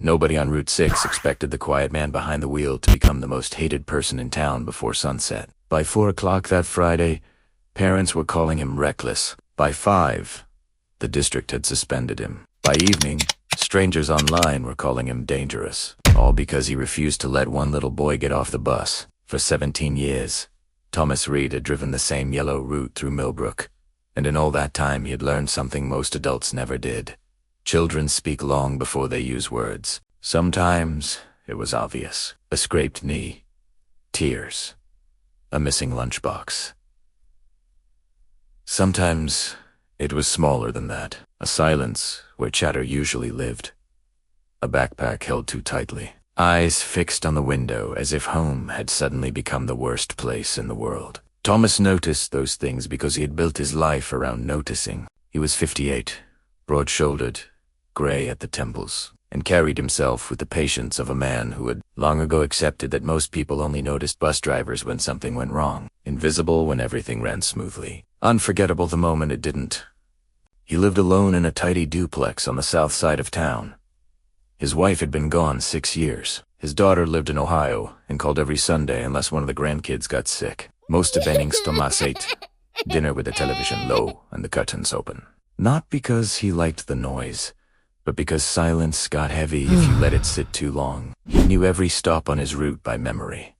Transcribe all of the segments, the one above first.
Nobody on Route 6 expected the quiet man behind the wheel to become the most hated person in town before sunset. By 4 o'clock that Friday, parents were calling him reckless. By 5, the district had suspended him. By evening, strangers online were calling him dangerous, all because he refused to let one little boy get off the bus. For 17 years, Thomas Reed had driven the same yellow route through Millbrook, and in all that time he had learned something most adults never did. Children speak long before they use words. Sometimes it was obvious. A scraped knee, tears, a missing lunchbox. Sometimes it was smaller than that, a silence where chatter usually lived. A backpack held too tightly, eyes fixed on the window as if home had suddenly become the worst place in the world. Thomas noticed those things because he had built his life around noticing. He was 58, broad-shouldered, gray at the temples, and carried himself with the patience of a man who had long ago accepted that most people only noticed bus drivers when something went wrong, invisible when everything ran smoothly, unforgettable the moment it didn't. He lived alone in a tidy duplex on the south side of town. His wife had been gone 6 years. His daughter lived in Ohio and called every Sunday unless one of the grandkids got sick. Most evenings Thomas ate dinner with the television low and the curtains open. Not because he liked the noise, but because silence got heavy if you let it sit too long. He knew every stop on his route by memory.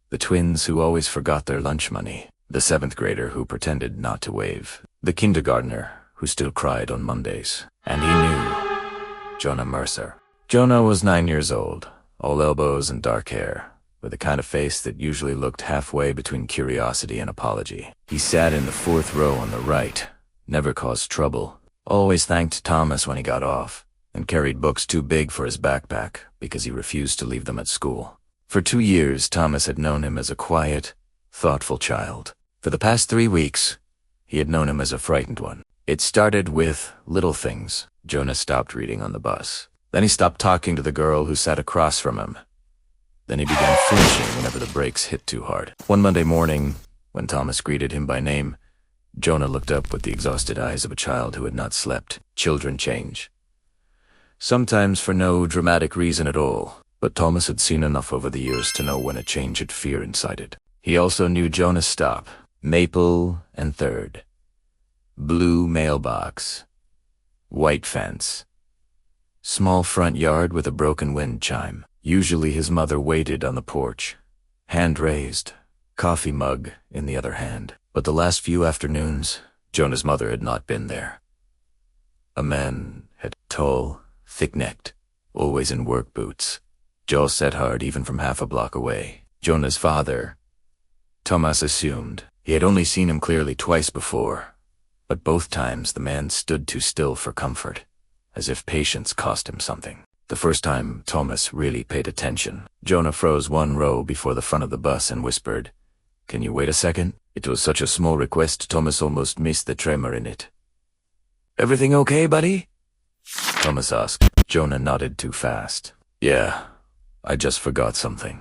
The twins who always forgot their lunch money, the 7th grader who pretended not to wave, the kindergartner who still cried on Mondays. And he knew Jonah Mercer. Jonah was 9 years old, all elbows and dark hair, with a kind of face that usually looked halfway between curiosity and apology. He sat in the 4th row on the right, never caused trouble, always thanked Thomas when he got off, and carried books too big for his backpack because he refused to leave them at school. For 2 years, Thomas had known him as a quiet, thoughtful child. For the past 3 weeks, he had known him as a frightened one. It started with little things. Jonah stopped reading on the bus. Then he stopped talking to the girl who sat across from him. Then he began flinching whenever the brakes hit too hard. One Monday morning, when Thomas greeted him by name, Jonah looked up with the exhausted eyes of a child who had not slept. Children change. Sometimes for no dramatic reason at all, but Thomas had seen enough over the years to know when a change had fear inside it. He also knew Jonah's stop, Maple and 3rd. Blue mailbox, white fence, small front yard with a broken wind chime. Usually his mother waited on the porch, hand raised, coffee mug in the other hand. But the last few afternoons, Jonah's mother had not been there. A man had tall, thick-necked, always in work boots, jaw set hard even from half a block away. Jonah's father, Thomas assumed. He had only seen him clearly twice before, but both times the man stood too still for comfort, as if patience cost him something. The first time Thomas really paid attention, Jonah froze 1 row before the front of the bus and whispered, "Can you wait a second?" It was such a small request, Thomas almost missed the tremor in it. "Everything okay, buddy?" Thomas asked. Jonah nodded too fast. "Yeah, I just forgot something."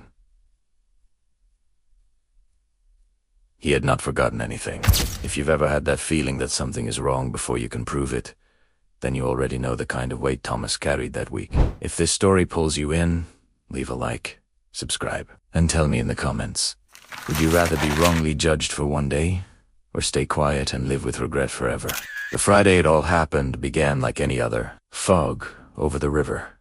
He had not forgotten anything. If you've ever had that feeling that something is wrong before you can prove it, then you already know the kind of weight Thomas carried that week. If this story pulls you in, leave a like, subscribe, and tell me in the comments. Would you rather be wrongly judged for 1 day, or stay quiet and live with regret forever? The Friday it all happened began like any other. Fog over the river.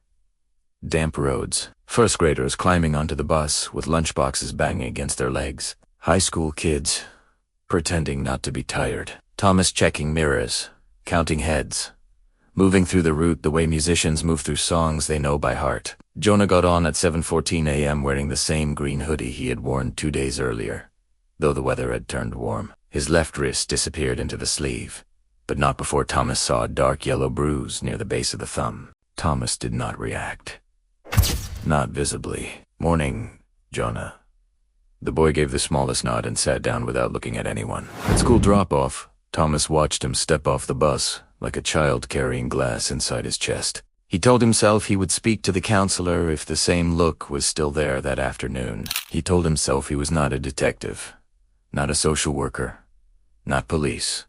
Damp roads. 1st graders climbing onto the bus with lunchboxes banging against their legs. High school kids pretending not to be tired. Thomas checking mirrors, counting heads, moving through the route the way musicians move through songs they know by heart. Jonah got on at 7:14 a.m. wearing the same green hoodie he had worn 2 days earlier, though the weather had turned warm. His left wrist disappeared into the sleeve, but not before Thomas saw a dark yellow bruise near the base of the thumb. Thomas did not react. Not visibly. "Morning, Jonah." The boy gave the smallest nod and sat down without looking at anyone. At school drop-off, Thomas watched him step off the bus, like a child carrying glass inside his chest. He told himself he would speak to the counselor if the same look was still there that afternoon. He told himself he was not a detective, not a social worker, not police,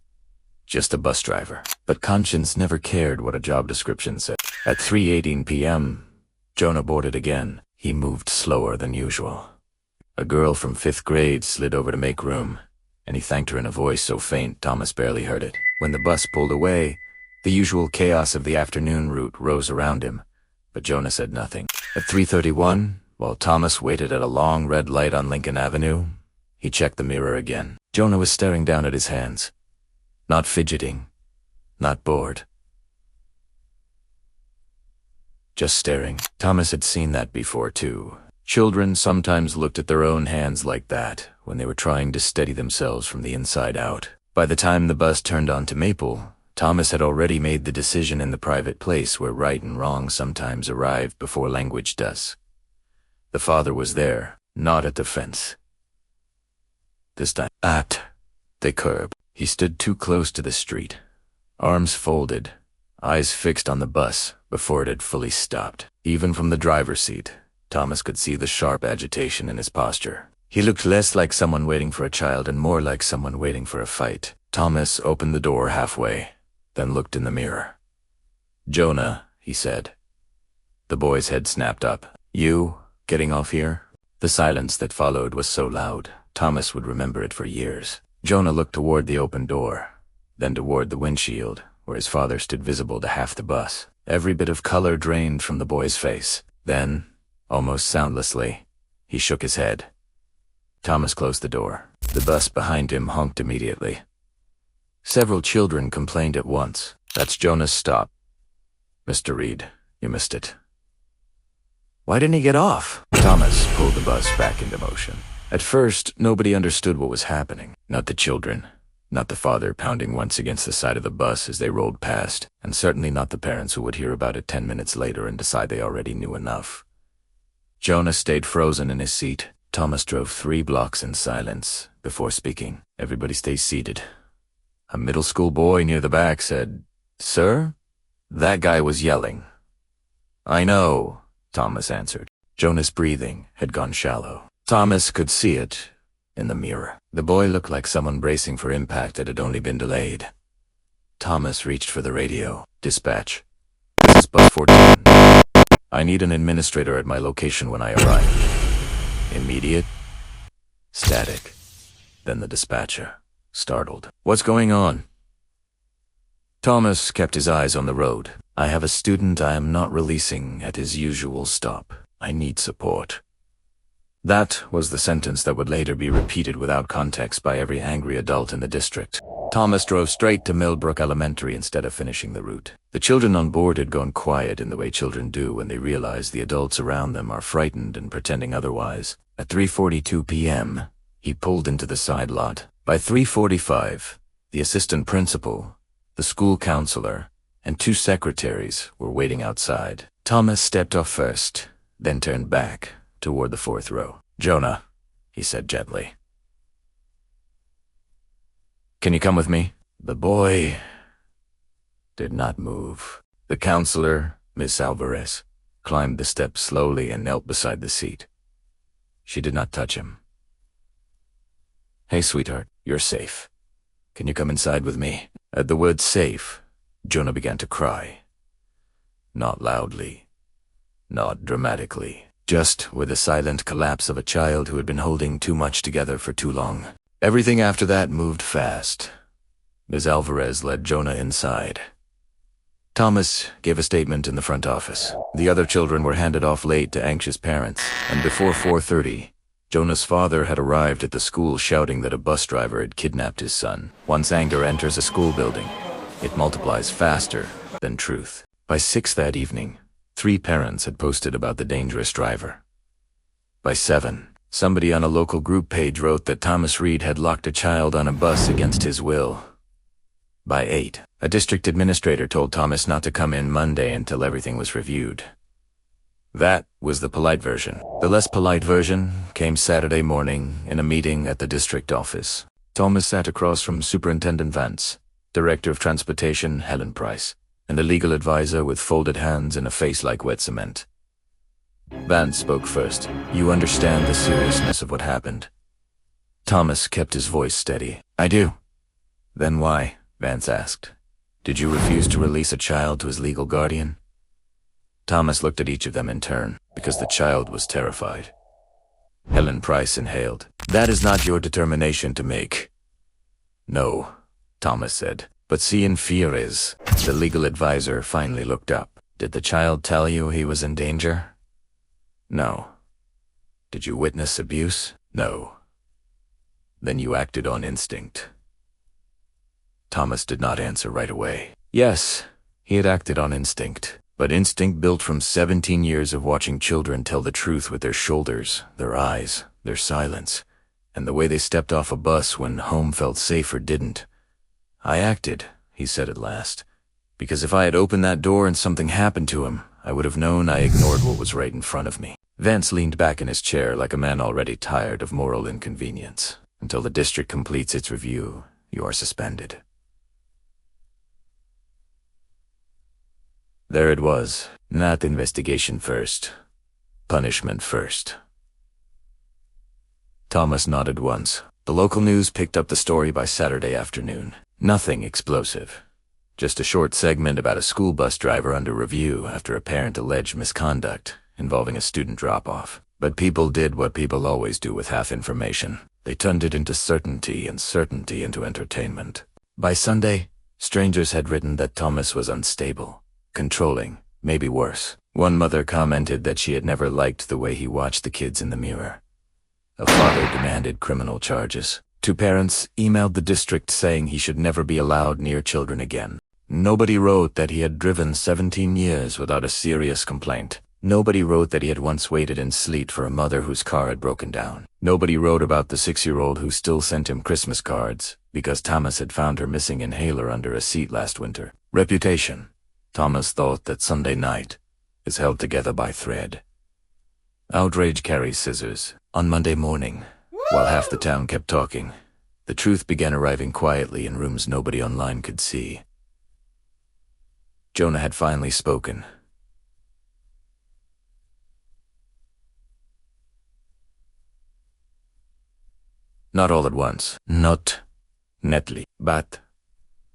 just a bus driver. But conscience never cared what a job description said. At 3:18 p.m., Jonah boarded again. He moved slower than usual. A girl from 5th grade slid over to make room, and he thanked her in a voice so faint Thomas barely heard it. When the bus pulled away, the usual chaos of the afternoon route rose around him, but Jonah said nothing. At 3:31, while Thomas waited at a long red light on Lincoln Avenue, he checked the mirror again. Jonah was staring down at his hands. Not fidgeting, not bored. Just staring. Thomas had seen that before, too. Children sometimes looked at their own hands like that when they were trying to steady themselves from the inside out. By the time the bus turned onto Maple, Thomas had already made the decision in the private place where right and wrong sometimes arrive before language does. The father was there, not at the fence. This time, at the curb. He stood too close to the street, arms folded, eyes fixed on the bus before it had fully stopped. Even from the driver's seat, Thomas could see the sharp agitation in his posture. He looked less like someone waiting for a child and more like someone waiting for a fight. Thomas opened the door halfway, then looked in the mirror. "Jonah," he said. The boy's head snapped up. "You getting off here?" The silence that followed was so loud, Thomas would remember it for years. Jonah looked toward the open door, then toward the windshield, where his father stood visible to half the bus. Every bit of color drained from the boy's face. Then, almost soundlessly, he shook his head. Thomas closed the door. The bus behind him honked immediately. Several children complained at once. "That's Jonah's stop." "Mr. Reed, you missed it." "Why didn't he get off?" Thomas pulled the bus back into motion. At first, nobody understood what was happening. Not the children, not the father pounding once against the side of the bus as they rolled past, and certainly not the parents who would hear about it 10 minutes later and decide they already knew enough. Jonah stayed frozen in his seat. Thomas drove 3 blocks in silence before speaking. "Everybody stay seated." A middle school boy near the back said, "Sir, that guy was yelling." "I know," Thomas answered. Jonah's breathing had gone shallow. Thomas could see it in the mirror. The boy looked like someone bracing for impact that had only been delayed. Thomas reached for the radio. "Dispatch. This is bus 14. I need an administrator at my location when I arrive." "Immediate?" Static. Then the dispatcher, startled. "What's going on?" Thomas kept his eyes on the road. "I have a student I am not releasing at his usual stop. I need support." That was the sentence that would later be repeated without context by every angry adult in the district. Thomas drove straight to Millbrook Elementary instead of finishing the route. The children on board had gone quiet in the way children do when they realize the adults around them are frightened and pretending otherwise. At 3:42 p.m., he pulled into the side lot. By 3:45, the assistant principal, the school counselor, and 2 secretaries were waiting outside. Thomas stepped off first, then turned back toward the 4th row. "Jonah," he said gently. "Can you come with me?" The boy did not move. The counselor, Miss Alvarez, climbed the steps slowly and knelt beside the seat. She did not touch him. "Hey, sweetheart, you're safe. Can you come inside with me?" At the word safe, Jonah began to cry. Not loudly, not dramatically. Just with the silent collapse of a child who had been holding too much together for too long. Everything after that moved fast. Ms. Alvarez led Jonah inside. Thomas gave a statement in the front office. The other children were handed off late to anxious parents, and before 4:30, Jonah's father had arrived at the school shouting that a bus driver had kidnapped his son. Once anger enters a school building, it multiplies faster than truth. By 6 that evening, 3 parents had posted about the dangerous driver. By 7, somebody on a local group page wrote that Thomas Reed had locked a child on a bus against his will. By 8, a district administrator told Thomas not to come in Monday until everything was reviewed. That was the polite version. The less polite version came Saturday morning in a meeting at the district office. Thomas sat across from Superintendent Vance, Director of Transportation Helen Price, and a legal advisor with folded hands and a face like wet cement. Vance spoke first. "You understand the seriousness of what happened?" Thomas kept his voice steady. "I do." "Then why?" Vance asked. "Did you refuse to release a child to his legal guardian?" Thomas looked at each of them in turn, because the child was terrified. Helen Price inhaled. "That is not your determination to make." "No," Thomas said, "but seeing fear is." The legal advisor finally looked up. "Did the child tell you he was in danger?" "No." "Did you witness abuse?" "No." "Then you acted on instinct." Thomas did not answer right away. Yes, he had acted on instinct, but instinct built from 17 years of watching children tell the truth with their shoulders, their eyes, their silence, and the way they stepped off a bus when home felt safe or didn't. "I acted," he said at last, "because if I had opened that door and something happened to him, I would have known I ignored what was right in front of me." Vance leaned back in his chair like a man already tired of moral inconvenience. "Until the district completes its review, you are suspended." There it was. Not investigation first. Punishment first. Thomas nodded once. The local news picked up the story by Saturday afternoon. Nothing explosive. Just a short segment about a school bus driver under review after apparent alleged misconduct involving a student drop-off. But people did what people always do with half information. They turned it into certainty and certainty into entertainment. By Sunday, strangers had written that Thomas was unstable, controlling, maybe worse. One mother commented that she had never liked the way he watched the kids in the mirror. A father demanded criminal charges. 2 parents emailed the district saying he should never be allowed near children again. Nobody wrote that he had driven 17 years without a serious complaint. Nobody wrote that he had once waited in sleet for a mother whose car had broken down. Nobody wrote about the 6-year-old who still sent him Christmas cards because Thomas had found her missing inhaler under a seat last winter. Reputation. Thomas thought that Sunday night is held together by thread. Outrage carries scissors. On Monday morning, while half the town kept talking, the truth began arriving quietly in rooms nobody online could see. Jonah had finally spoken. Not all at once. Not netly, but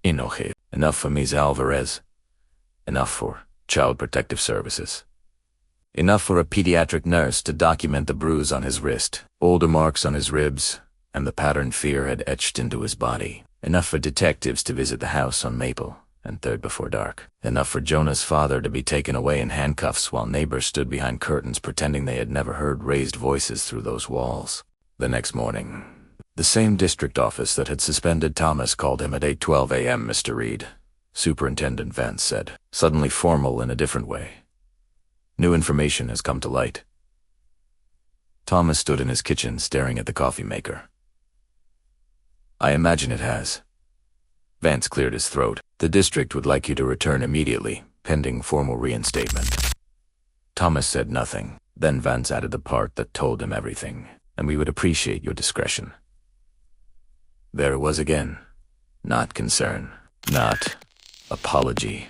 enoje. Enough for Ms. Alvarez. Enough for Child Protective Services. Enough for a pediatric nurse to document the bruise on his wrist, older marks on his ribs, and the pattern fear had etched into his body. Enough for detectives to visit the house on Maple and 3rd before dark. Enough for Jonah's father to be taken away in handcuffs while neighbors stood behind curtains pretending they had never heard raised voices through those walls. The next morning, the same district office that had suspended Thomas called him at 8:12 a.m. Mr. Reed, Superintendent Vance said, suddenly formal in a different way. "New information has come to light." Thomas stood in his kitchen staring at the coffee maker. "I imagine it has." Vance cleared his throat. "The district would like you to return immediately, pending formal reinstatement." Thomas said nothing. Then Vance added the part that told him everything, "and we would appreciate your discretion." There it was again. Not concern. Not apology.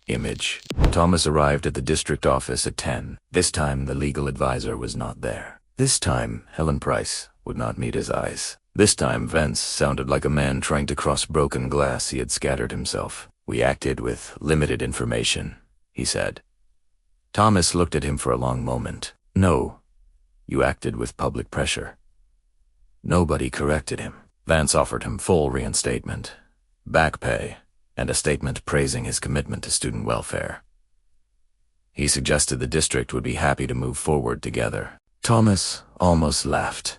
Image. Thomas arrived at the district office at 10. This time the legal advisor was not there. This time Helen Price would not meet his eyes. This time Vance sounded like a man trying to cross broken glass he had scattered himself. "We acted with limited information," he said. Thomas looked at him for a long moment. "No, you acted with public pressure." Nobody corrected him. Vance offered him full reinstatement, back pay, and a statement praising his commitment to student welfare. He suggested the district would be happy to move forward together. Thomas almost laughed.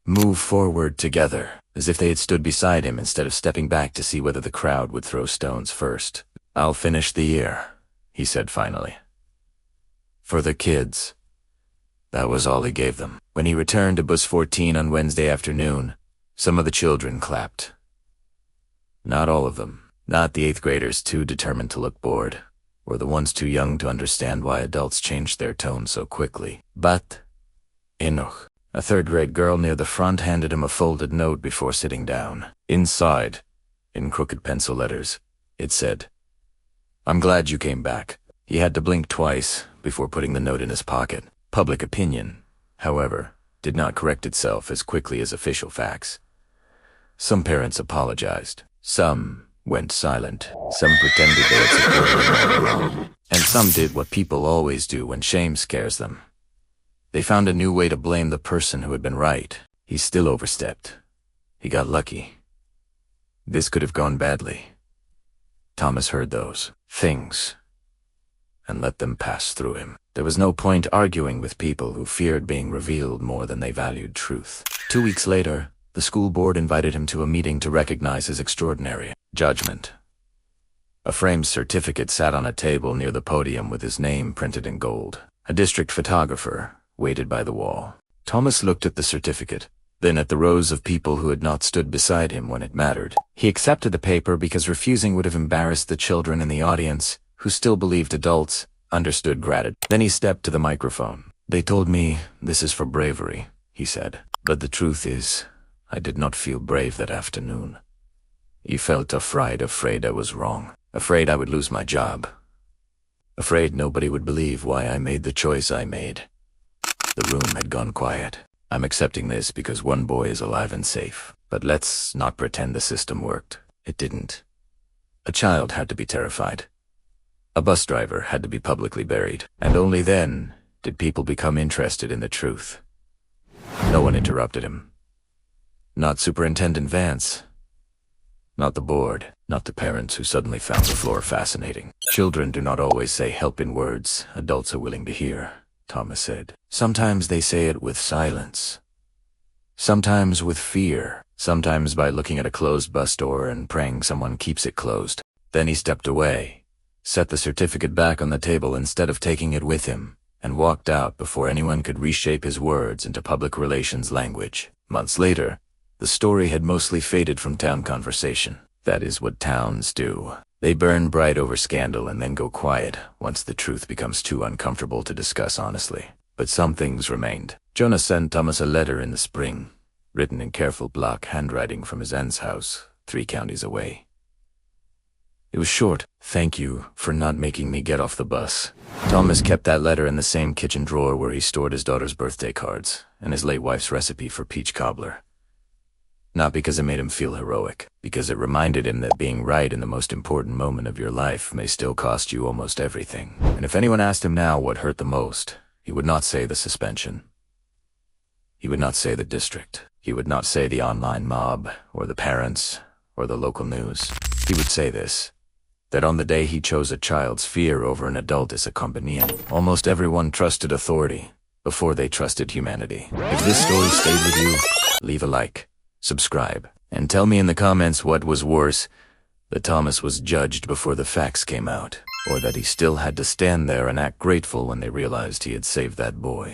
Move forward together, as if they had stood beside him instead of stepping back to see whether the crowd would throw stones first. "I'll finish the year," he said finally. "For the kids." That was all he gave them. When he returned to bus 14 on Wednesday afternoon, some of the children clapped. Not all of them. Not the 8th graders too determined to look bored, or the ones too young to understand why adults changed their tone so quickly. But Enoch, a 3rd grade girl near the front, handed him a folded note before sitting down. Inside, in crooked pencil letters, it said, "I'm glad you came back." He had to blink twice before putting the note in his pocket. Public opinion, however, did not correct itself as quickly as official facts. Some parents apologized. Some went silent. Some pretended they had supported him all along, and some did what people always do when shame scares them. They found a new way to blame the person who had been right. He still overstepped. He got lucky. This could have gone badly. Thomas heard those things and let them pass through him. There was no point arguing with people who feared being revealed more than they valued truth. 2 weeks later, the school board invited him to a meeting to recognize his extraordinary judgment. A framed certificate sat on a table near the podium with his name printed in gold. A district photographer waited by the wall. Thomas looked at the certificate, then at the rows of people who had not stood beside him when it mattered. He accepted the paper because refusing would have embarrassed the children in the audience, who still believed adults understood gratitude. Then he stepped to the microphone. "They told me this is for bravery," he said. "But the truth is, I did not feel brave that afternoon. I felt afraid I was wrong. Afraid I would lose my job. Afraid nobody would believe why I made the choice I made." The room had gone quiet. "I'm accepting this because one boy is alive and safe. But let's not pretend the system worked. It didn't. A child had to be terrified. A bus driver had to be publicly buried. And only then did people become interested in the truth." No one interrupted him. Not Superintendent Vance. Not the board. Not the parents who suddenly found the floor fascinating. "Children do not always say help in words adults are willing to hear," Thomas said. "Sometimes they say it with silence. Sometimes with fear. Sometimes by looking at a closed bus door and praying someone keeps it closed." Then he stepped away, set the certificate back on the table instead of taking it with him, and walked out before anyone could reshape his words into public relations language. Months later, the story had mostly faded from town conversation. That is what towns do. They burn bright over scandal and then go quiet once the truth becomes too uncomfortable to discuss honestly. But some things remained. Jonah sent Thomas a letter in the spring, written in careful block handwriting from his aunt's house, 3 counties away. It was short. "Thank you for not making me get off the bus." Thomas kept that letter in the same kitchen drawer where he stored his daughter's birthday cards and his late wife's recipe for peach cobbler. Not because it made him feel heroic, because it reminded him that being right in the most important moment of your life may still cost you almost everything. And if anyone asked him now what hurt the most, he would not say the suspension. He would not say the district. He would not say the online mob, or the parents, or the local news. He would say this: that on the day he chose a child's fear over an adult as a companion, almost everyone trusted authority before they trusted humanity. If this story stayed with you, leave a like, subscribe, and tell me in the comments what was worse, that Thomas was judged before the facts came out, or that he still had to stand there and act grateful when they realized he had saved that boy.